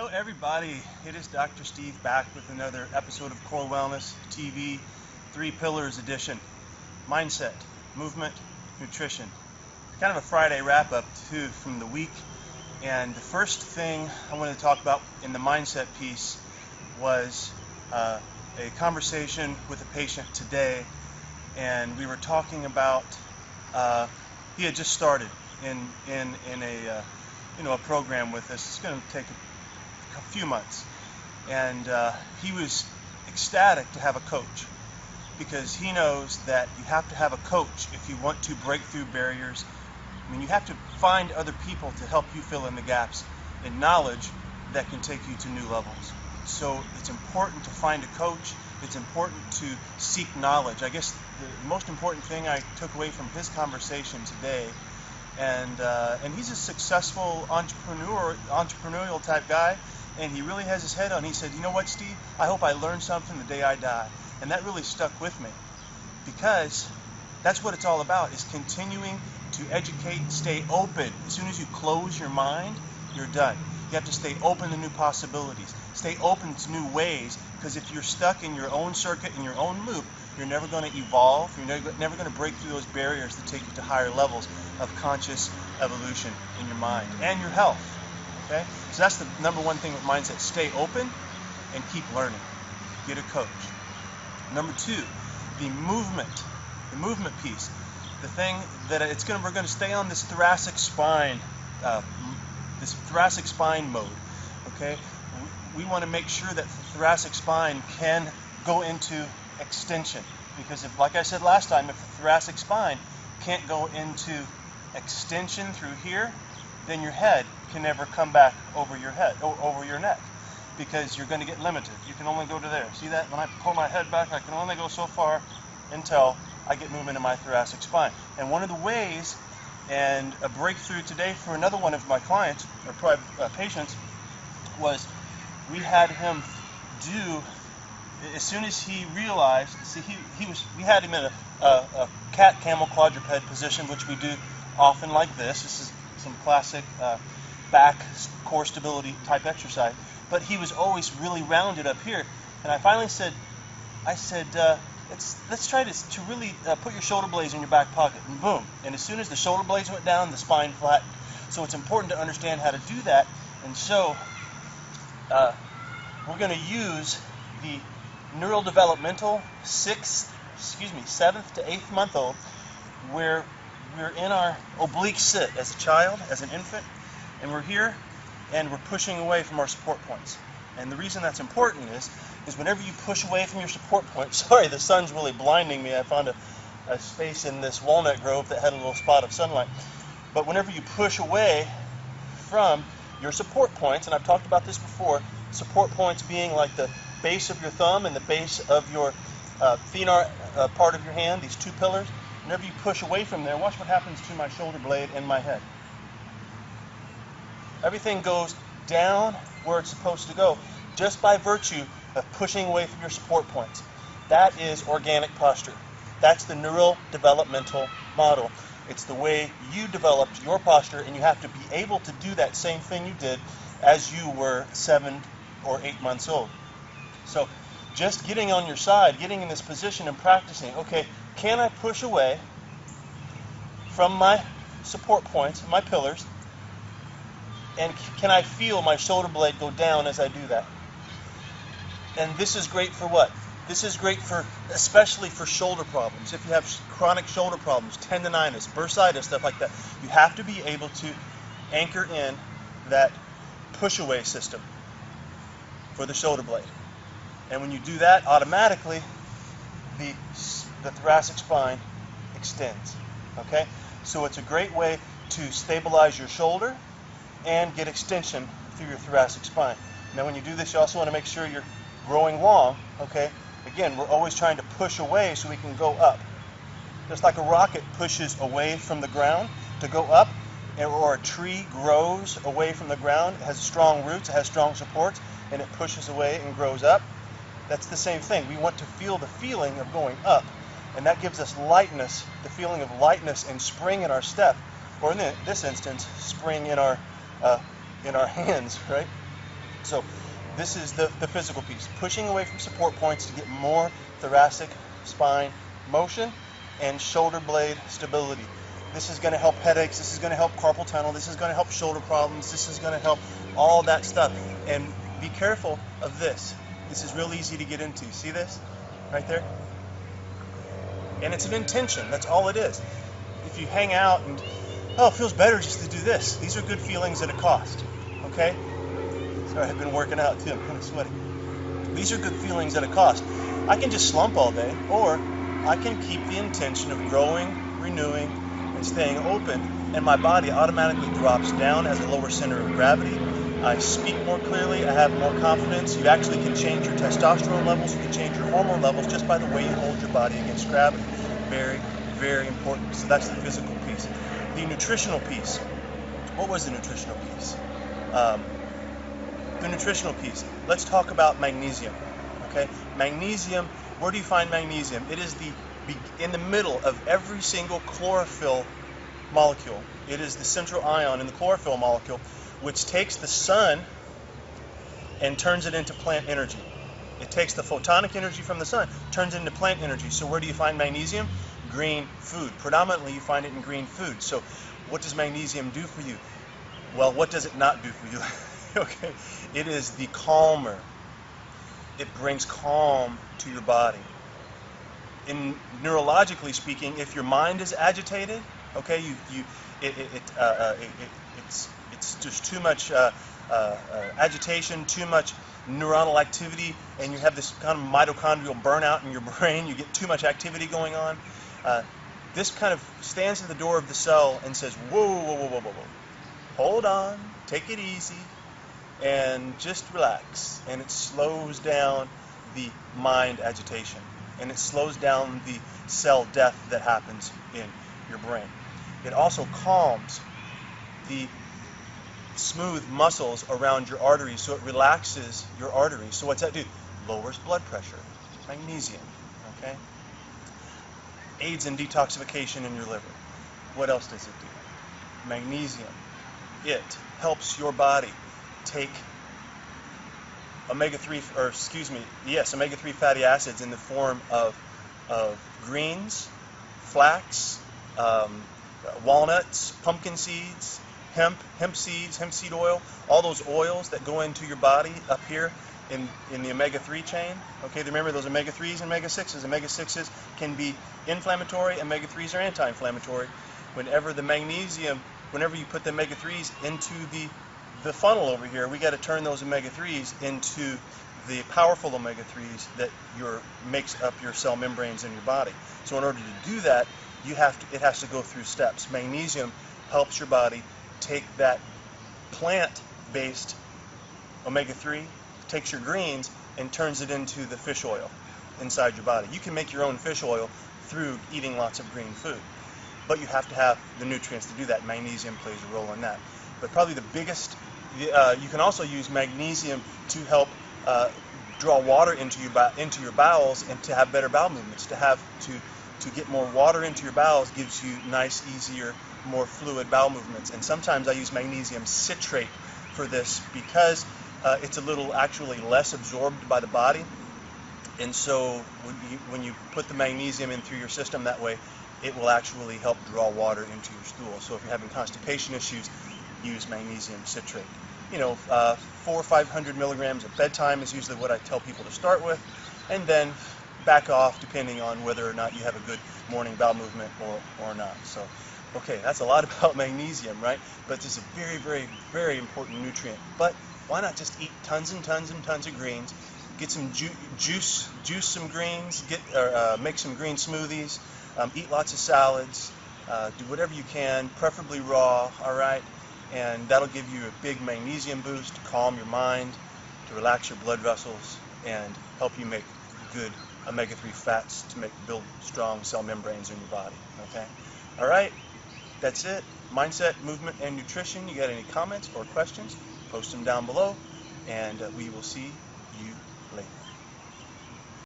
Hello everybody, it is Dr. Steve back with another episode of Core Wellness TV 3 Pillars Edition. Mindset, movement, nutrition. It's kind of a Friday wrap up too from the week, and the first thing I wanted to talk about in the mindset piece was a conversation with a patient today, and we were talking about he had just started in a program with us. It's going to take a few months, and he was ecstatic to have a coach, because he knows that you have to have a coach if you want to break through barriers. I mean, you have to find other people to help you fill in the gaps in knowledge that can take you to new levels. So it's important to find a coach. It's important to seek knowledge. I guess the most important thing I took away from his conversation today, and he's a successful entrepreneurial type guy, and he really has his head on. He said, "You know what, Steve? I hope I learn something the day I die." And that really stuck with me, because that's what it's all about, is continuing to educate, stay open. As soon as you close your mind, you're done. You have to stay open to new possibilities, stay open to new ways, because if you're stuck in your own circuit, in your own loop, you're never going to evolve. You're never going to break through those barriers that take you to higher levels of conscious evolution in your mind and your health. Okay? So that's the number one thing with mindset. Stay open and keep learning. Get a coach. Number two, the movement piece. The thing that we're going to stay on this thoracic spine mode. Okay? We want to make sure that the thoracic spine can go into extension, because if, like I said last time, if the thoracic spine can't go into extension through here, then your head can never come back over your neck, because you're going to get limited. You can only go to there. See that? When I pull my head back, I can only go so far until I get movement in my thoracic spine. And one of the ways, and a breakthrough today for another one of my clients or patients, was we had him do, as soon as he realized, we had him in a cat camel quadruped position, which we do often like this. This is some classic back core stability type exercise, but he was always really rounded up here. And I finally said, let's try to really put your shoulder blades in your back pocket, and boom. And as soon as the shoulder blades went down, the spine flattened. So it's important to understand how to do that. And so we're going to use the neurodevelopmental 7th to 8th month old, where we're in our oblique sit as a child, as an infant, and we're here and we're pushing away from our support points. And the reason that's important is whenever you push away from your support point, sorry, the sun's really blinding me. I found a space in this walnut grove that had a little spot of sunlight. But whenever you push away from your support points, and I've talked about this before, support points being like the base of your thumb and the base of your thenar part of your hand, these two pillars. Whenever you push away from there, watch what happens to my shoulder blade and my head. Everything goes down where it's supposed to go, just by virtue of pushing away from your support points. That is organic posture. That's the neurodevelopmental model. It's the way you developed your posture, and you have to be able to do that same thing you did as you were 7 or 8 months old. So just getting on your side, getting in this position and practicing, okay, can I push away from my support points, my pillars, and can I feel my shoulder blade go down as I do that? And this is great for what? This is great for, especially for shoulder problems. If you have chronic shoulder problems, tendonitis, bursitis, stuff like that, you have to be able to anchor in that push-away system for the shoulder blade. And when you do that, automatically the thoracic spine extends. Okay? So it's a great way to stabilize your shoulder and get extension through your thoracic spine. Now when you do this, you also want to make sure you're growing long. Okay? Again, we're always trying to push away so we can go up. Just like a rocket pushes away from the ground to go up, or a tree grows away from the ground, it has strong roots, it has strong supports, and it pushes away and grows up. That's the same thing. We want to feel the feeling of going up, and that gives us lightness, the feeling of lightness and spring in our step, or in this instance, spring in our hands, right? So this is the physical piece, pushing away from support points to get more thoracic spine motion and shoulder blade stability. This is going to help headaches, this is going to help carpal tunnel, this is going to help shoulder problems, this is going to help all that stuff. And be careful of this. This is real easy to get into. See this right there? And it's an intention, that's all it is. If you hang out and, oh, it feels better just to do this. These are good feelings at a cost, okay? Sorry, I've been working out too, I'm kind of sweaty. These are good feelings at a cost. I can just slump all day, or I can keep the intention of growing, renewing, and staying open, and my body automatically drops down as a lower center of gravity. I speak more clearly, I have more confidence. You actually can change your testosterone levels, you can change your hormone levels just by the way you hold your body against gravity. Very, very important. So that's the physical piece. The nutritional piece. What was the nutritional piece? The nutritional piece. Let's talk about magnesium. Okay, magnesium. Where do you find magnesium? It is in the middle of every single chlorophyll molecule. It is the central ion in the chlorophyll molecule, which takes the sun and turns it into plant energy. It takes the photonic energy from the sun, turns it into plant energy. So where do you find magnesium? Green food. Predominantly you find it in green food. So what does magnesium do for you? Well, what does it not do for you? Okay, it is the calmer. It brings calm to your body. In neurologically speaking, if your mind is agitated, okay, it's just too much agitation, too much neuronal activity, and you have this kind of mitochondrial burnout in your brain. You get too much activity going on. This kind of stands at the door of the cell and says, whoa, whoa, whoa, whoa, whoa, whoa. Hold on, take it easy, and just relax. And it slows down the mind agitation, and it slows down the cell death that happens in your brain. It also calms the smooth muscles around your arteries, so it relaxes your arteries. So what's that do? Lowers blood pressure. Magnesium, okay? Aids in detoxification in your liver. What else does it do? Magnesium. It helps your body take omega-3 fatty acids in the form of greens, flax, walnuts, pumpkin seeds, hemp seeds, hemp seed oil, all those oils that go into your body up here in the omega-3 chain. Okay, remember those omega-3s and omega-6s. Omega-6s can be inflammatory, omega-3s are anti-inflammatory. Whenever you put the omega-3s into the funnel over here, we got to turn those omega-3s into the powerful omega-3s that makes up your cell membranes in your body. So in order to do that, it has to go through steps. Magnesium helps your body take that plant-based omega-3, takes your greens, and turns it into the fish oil inside your body. You can make your own fish oil through eating lots of green food, but you have to have the nutrients to do that. Magnesium plays a role in that. But probably the biggest, you can also use magnesium to help draw water into your bowels and to have better bowel movements. To get more water into your bowels gives you nice, easier, more fluid bowel movements. And sometimes I use magnesium citrate for this because it's a little actually less absorbed by the body. And so when you put the magnesium in through your system that way, it will actually help draw water into your stool. So if you're having constipation issues, use magnesium citrate. 400 or 500 milligrams at bedtime is usually what I tell people to start with, and then back off depending on whether or not you have a good morning bowel movement or not. So, okay, that's a lot about magnesium, right? But it's a very, very, very important nutrient. But why not just eat tons and tons and tons of greens? Get some juice some greens. Make some green smoothies. Eat lots of salads. Do whatever you can, preferably raw. All right. And that'll give you a big magnesium boost to calm your mind, to relax your blood vessels, and help you make good omega-3 fats to build strong cell membranes in your body. Okay? All right, that's it. Mindset, movement, and nutrition. You got any comments or questions? Post them down below, and we will see you later.